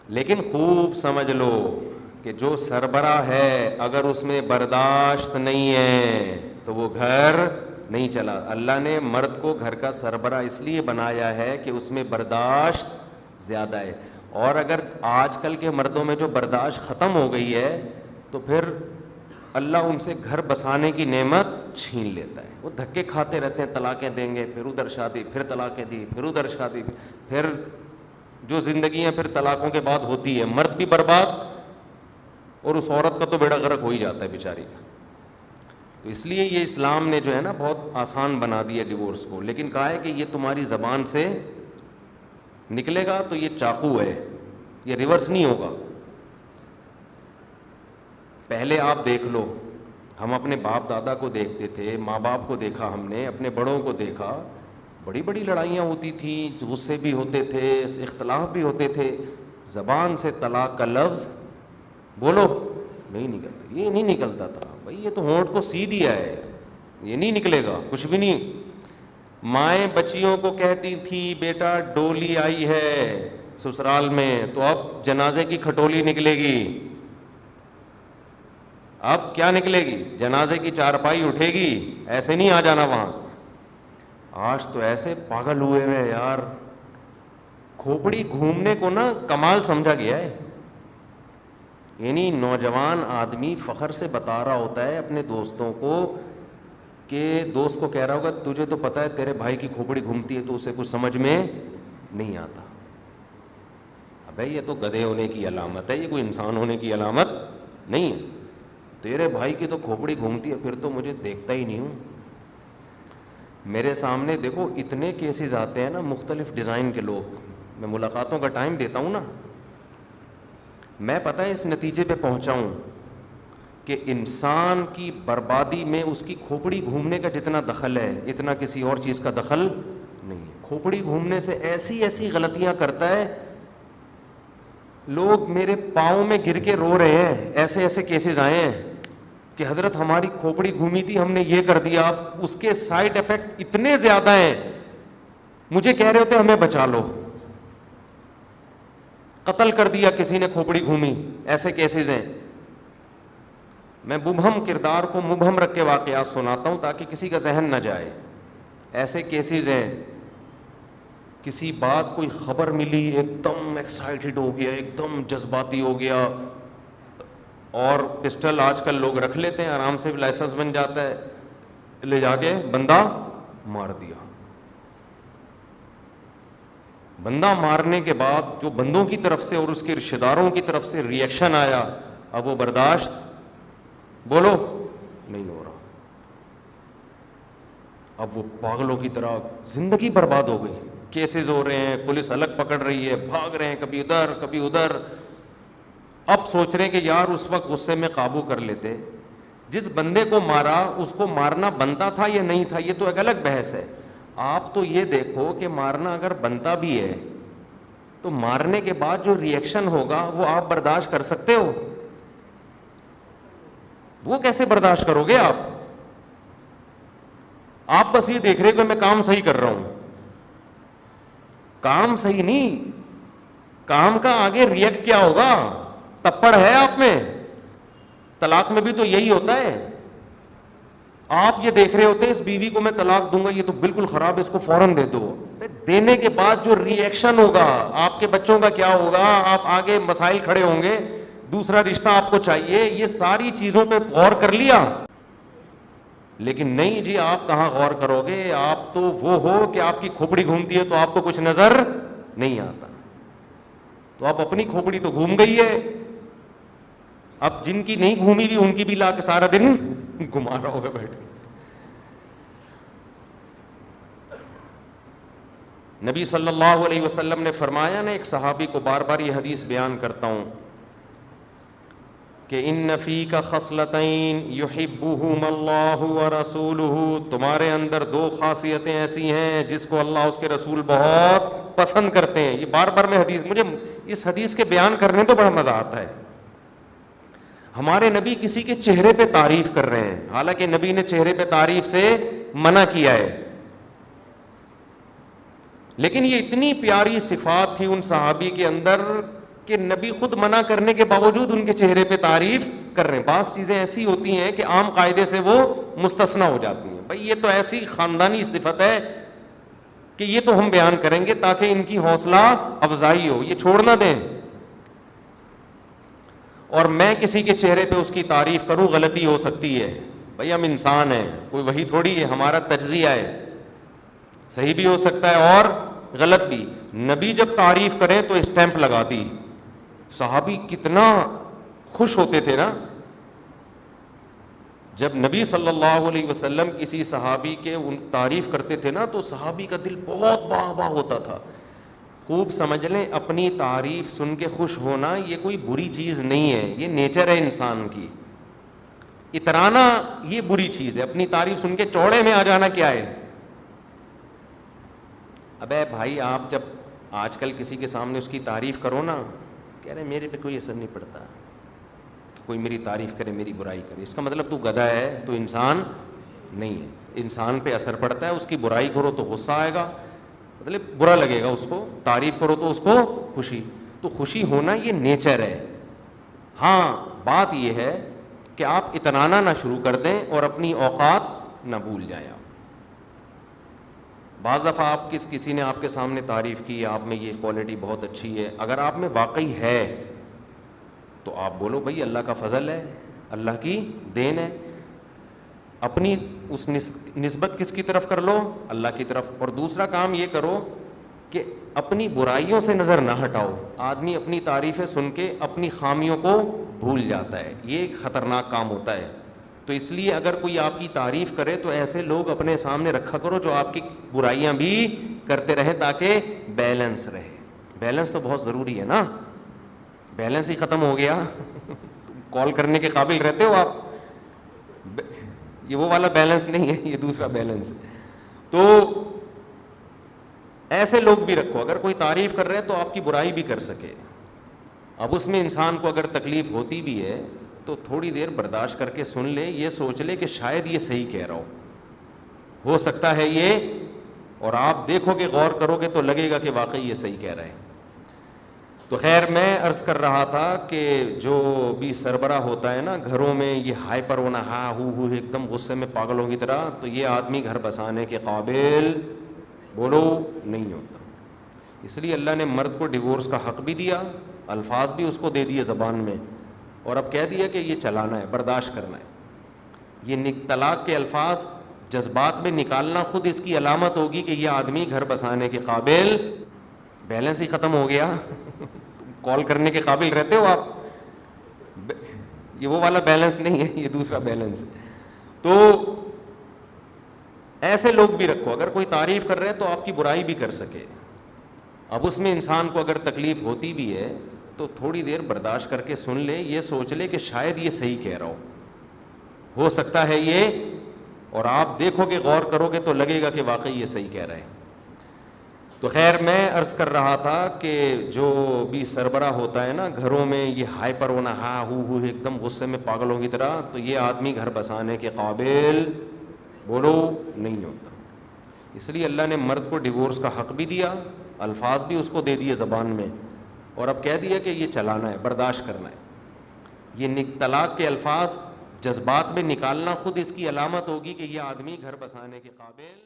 لیکن خوب سمجھ لو کہ جو سربراہ ہے اگر اس میں برداشت نہیں ہے تو وہ گھر نہیں چلا. اللہ نے مرد کو گھر کا سربراہ اس لیے بنایا ہے کہ اس میں برداشت زیادہ ہے. اور اگر آج کل کے مردوں میں جو برداشت ختم ہو گئی ہے تو پھر اللہ ان سے گھر بسانے کی نعمت چھین لیتا ہے. وہ دھکے کھاتے رہتے ہیں, طلاقیں دیں گے, پھر ادھر شادی, پھر طلاقیں دی, پھر ادھر شادی, پھر جو زندگیاں پھر طلاقوں کے بعد ہوتی ہے, مرد بھی برباد اور اس عورت کا تو بیڑا غرق ہو ہی جاتا ہے بیچاری کا. تو اس لیے یہ اسلام نے جو ہے نا بہت آسان بنا دیا ڈیورس کو, لیکن کہا ہے کہ یہ تمہاری زبان سے نکلے گا تو یہ چاقو ہے, یہ ریورس نہیں ہوگا. پہلے آپ دیکھ لو, ہم اپنے باپ دادا کو دیکھتے تھے, ماں باپ کو دیکھا, ہم نے اپنے بڑوں کو دیکھا, بڑی بڑی لڑائیاں ہوتی تھیں, غصے بھی ہوتے تھے, اختلاف بھی ہوتے تھے, زبان سے طلاق کا لفظ بولو نہیں نکلتا. یہ نہیں نکلتا تھا بھائی, یہ تو ہونٹ کو سی دیا ہے, یہ نہیں نکلے گا کچھ بھی نہیں. مائیں بچیوں کو کہتی تھی بیٹا ڈولی آئی ہے سسرال میں تو اب جنازے کی کھٹولی نکلے گی. اب کیا نکلے گی؟ جنازے کی چارپائی اٹھے گی, ایسے نہیں آ جانا وہاں. آج تو ایسے پاگل ہوئے ہیں یار, کھوپڑی گھومنے کو نا کمال سمجھا گیا ہے. یعنی نوجوان آدمی فخر سے بتا رہا ہوتا ہے اپنے دوستوں کو کہ دوست کو کہہ رہا ہوگا تجھے تو پتہ ہے تیرے بھائی کی کھوپڑی گھومتی ہے تو اسے کچھ سمجھ میں نہیں آتا. ابے یہ تو گدھے ہونے کی علامت ہے, یہ کوئی انسان ہونے کی علامت نہیں ہے. تیرے بھائی کی تو کھوپڑی گھومتی ہے پھر تو مجھے دیکھتا ہی نہیں ہوں. میرے سامنے دیکھو اتنے کیسز آتے ہیں نا مختلف ڈیزائن کے لوگ, میں ملاقاتوں کا ٹائم دیتا ہوں نا, میں پتہ ہے اس نتیجے پہ پہنچا ہوں کہ انسان کی بربادی میں اس کی کھوپڑی گھومنے کا جتنا دخل ہے اتنا کسی اور چیز کا دخل نہیں ہے. کھوپڑی گھومنے سے ایسی ایسی غلطیاں کرتا ہے, لوگ میرے پاؤں میں گر کے رو رہے ہیں. ایسے ایسے کیسز آئے ہیں کہ حضرت ہماری کھوپڑی گھومی تھی, ہم نے یہ کر دیا, اس کے سائیڈ ایفیکٹ اتنے زیادہ ہیں, مجھے کہہ رہے ہوتے ہمیں بچا لو, قتل کر دیا کسی نے کھوپڑی گھومی. ایسے کیسز ہیں. میں مبہم کردار کو مبہم رکھ کے واقعات سناتا ہوں تاکہ کسی کا ذہن نہ جائے. ایسے کیسز ہیں, کسی بات کوئی خبر ملی ایک دم ایکسائٹڈ ہو گیا, ایک دم جذباتی ہو گیا, اور پسٹل آج کل لوگ رکھ لیتے ہیں, آرام سے لائسنس بن جاتا ہے, لے جا کے بندہ مار دیا. بندہ مارنے کے بعد جو بندوں کی طرف سے اور اس کے رشتہ داروں کی طرف سے ری ایکشن آیا, اب وہ برداشت بولو نہیں ہو رہا. اب وہ پاگلوں کی طرح زندگی برباد ہو گئی. کیسز ہو رہے ہیں, پولیس الگ پکڑ رہی ہے, بھاگ رہے ہیں کبھی ادھر کبھی ادھر. اب سوچ رہے ہیں کہ یار اس وقت غصے میں قابو کر لیتے. جس بندے کو مارا اس کو مارنا بنتا تھا یا نہیں تھا یہ تو ایک الگ بحث ہے. آپ تو یہ دیکھو کہ مارنا اگر بنتا بھی ہے تو مارنے کے بعد جو ری ایکشن ہوگا وہ آپ برداشت کر سکتے ہو؟ وہ کیسے برداشت کرو گے آپ؟ آپ بس یہ دیکھ رہے کہ میں کام صحیح کر رہا ہوں. کام صحیح نہیں, کام کا آگے ری ایکٹ کیا ہوگا؟ تپڑ ہے آپ میں. طلاق میں بھی تو یہی ہوتا ہے. آپ یہ دیکھ رہے ہوتے ہیں اس بیوی کو میں طلاق دوں گا, یہ تو بالکل خراب ہے, اس کو فوراً دے دو. دینے کے بعد جو ری ایکشن ہوگا, آپ کے بچوں کا کیا ہوگا, آپ آگے مسائل کھڑے ہوں گے, دوسرا رشتہ آپ کو چاہیے, یہ ساری چیزوں پہ غور کر لیا. لیکن نہیں جی, آپ کہاں غور کرو گے؟ آپ تو وہ ہو کہ آپ کی کھوپڑی گھومتی ہے تو آپ کو کچھ نظر نہیں آتا. تو آپ اپنی کھوپڑی تو گھوم گئی ہے, اب جن کی نہیں گھومی بھی ان کی بھی لا کے سارا دن گھما رہا ہوگا بیٹھے. نبی صلی اللہ علیہ وسلم نے فرمایا نا, ایک صحابی کو بار بار یہ حدیث بیان کرتا ہوں کہ ان فیک خصلتین یحبہم اللہ ورسولہ, تمہارے اندر دو خاصیتیں ایسی ہیں جس کو اللہ اس کے رسول بہت پسند کرتے ہیں. یہ بار بار میں حدیث, مجھے اس حدیث کے بیان کرنے تو بڑا مزہ آتا ہے. ہمارے نبی کسی کے چہرے پہ تعریف کر رہے ہیں, حالانکہ نبی نے چہرے پہ تعریف سے منع کیا ہے, لیکن یہ اتنی پیاری صفات تھی ان صحابی کے اندر کہ نبی خود منع کرنے کے باوجود ان کے چہرے پہ تعریف کر رہے ہیں. بعض چیزیں ایسی ہوتی ہیں کہ عام قاعدے سے وہ مستثنی ہو جاتی ہیں. بھائی یہ تو ایسی خاندانی صفت ہے کہ یہ تو ہم بیان کریں گے تاکہ ان کی حوصلہ افزائی ہو, یہ چھوڑ نہ دیں. اور میں کسی کے چہرے پہ اس کی تعریف کروں, غلطی ہو سکتی ہے. بھائی ہم انسان ہیں, کوئی وہی تھوڑی ہے, ہمارا تجزیہ ہے, صحیح بھی ہو سکتا ہے اور غلط بھی. نبی جب تعریف کریں تو اسٹیمپ لگا دی. صحابی کتنا خوش ہوتے تھے نا جب نبی صلی اللہ علیہ وسلم کسی صحابی کے ان تعریف کرتے تھے نا, تو صحابی کا دل بہت باغ باغ ہوتا تھا. خوب سمجھ لیں, اپنی تعریف سن کے خوش ہونا یہ کوئی بری چیز نہیں ہے, یہ نیچر ہے انسان کی. اترانا یہ بری چیز ہے, اپنی تعریف سن کے چوڑے میں آ جانا کیا ہے. ابے بھائی آپ جب آج کل کسی کے سامنے اس کی تعریف کرو نا, کہہ رہے میرے پہ کوئی اثر نہیں پڑتا, کوئی میری تعریف کرے میری برائی کرے, اس کا مطلب تو گدھا ہے, تو انسان نہیں ہے. انسان پہ اثر پڑتا ہے, اس کی برائی کرو تو غصہ آئے گا, مطلب برا لگے گا اس کو, تعریف کرو تو اس کو خوشی. تو خوشی ہونا یہ نیچر ہے. ہاں بات یہ ہے کہ آپ اترانا نہ شروع کر دیں اور اپنی اوقات نہ بھول جائیں. آپ بعض دفعہ آپ کسی نے آپ کے سامنے تعریف کی, آپ میں یہ کوالٹی بہت اچھی ہے, اگر آپ میں واقعی ہے تو آپ بولو بھائی اللہ کا فضل ہے, اللہ کی دین ہے. اپنی اس نسبت کس کی طرف کر لو, اللہ کی طرف. اور دوسرا کام یہ کرو کہ اپنی برائیوں سے نظر نہ ہٹاؤ. آدمی اپنی تعریفیں سن کے اپنی خامیوں کو بھول جاتا ہے, یہ ایک خطرناک کام ہوتا ہے. تو اس لیے اگر کوئی آپ کی تعریف کرے تو ایسے لوگ اپنے سامنے رکھا کرو جو آپ کی برائیاں بھی کرتے رہیں, تاکہ بیلنس رہے. بیلنس تو بہت ضروری ہے نا, بیلنس ہی ختم ہو گیا کال کرنے کے قابل رہتے ہو آپ, یہ وہ والا بیلنس نہیں ہے, یہ دوسرا بیلنس ہے. تو ایسے لوگ بھی رکھو, اگر کوئی تعریف کر رہے تو آپ کی برائی بھی کر سکے. اب اس میں انسان کو اگر تکلیف ہوتی بھی ہے تو تھوڑی دیر برداشت کر کے سن لے, یہ سوچ لے کہ شاید یہ صحیح کہہ رہا ہو سکتا ہے یہ, اور آپ دیکھو کہ غور کرو گے تو لگے گا کہ واقعی یہ صحیح کہہ رہا ہے. تو خیر میں عرض کر رہا تھا کہ جو بھی سربراہ ہوتا ہے نا گھروں میں, یہ ہائپر ہونا, ہاں ہو ایک دم غصے میں پاگلوں کی طرح, تو یہ آدمی گھر بسانے کے قابل بولو نہیں ہوتا. اس لیے اللہ نے مرد کو ڈیورس کا حق بھی دیا, الفاظ بھی اس کو دے دیے زبان میں, اور اب کہہ دیا کہ یہ چلانا ہے, برداشت کرنا ہے. یہ طلاق کے الفاظ جذبات میں نکالنا خود اس کی علامت ہوگی کہ یہ آدمی گھر بسانے کے قابل. بیلنس ہی ختم ہو گیا کال کرنے کے قابل رہتے ہو آپ, یہ وہ والا بیلنس نہیں ہے, یہ دوسرا بیلنس ہے. تو ایسے لوگ بھی رکھو, اگر کوئی تعریف کر رہے تو آپ کی برائی بھی کر سکے. اب اس میں انسان کو اگر تکلیف ہوتی بھی ہے تو تھوڑی دیر برداشت کر کے سن لے, یہ سوچ لے کہ شاید یہ صحیح کہہ رہا ہو سکتا ہے یہ, اور آپ دیکھو کہ غور کرو گے تو لگے گا کہ واقعی یہ صحیح کہہ رہا ہے. تو خیر میں عرض کر رہا تھا کہ جو بھی سربراہ ہوتا ہے نا گھروں میں, یہ ہائپر ہونا, ہاں ہو ایک دم غصے میں پاگلوں کی طرح, تو یہ آدمی گھر بسانے کے قابل بولو نہیں ہوتا. اس لیے اللہ نے مرد کو ڈیورس کا حق بھی دیا, الفاظ بھی اس کو دے دیے زبان میں, اور اب کہہ دیا کہ یہ چلانا ہے, برداشت کرنا ہے. یہ طلاق کے الفاظ جذبات میں نکالنا خود اس کی علامت ہوگی کہ یہ آدمی گھر بسانے کے قابل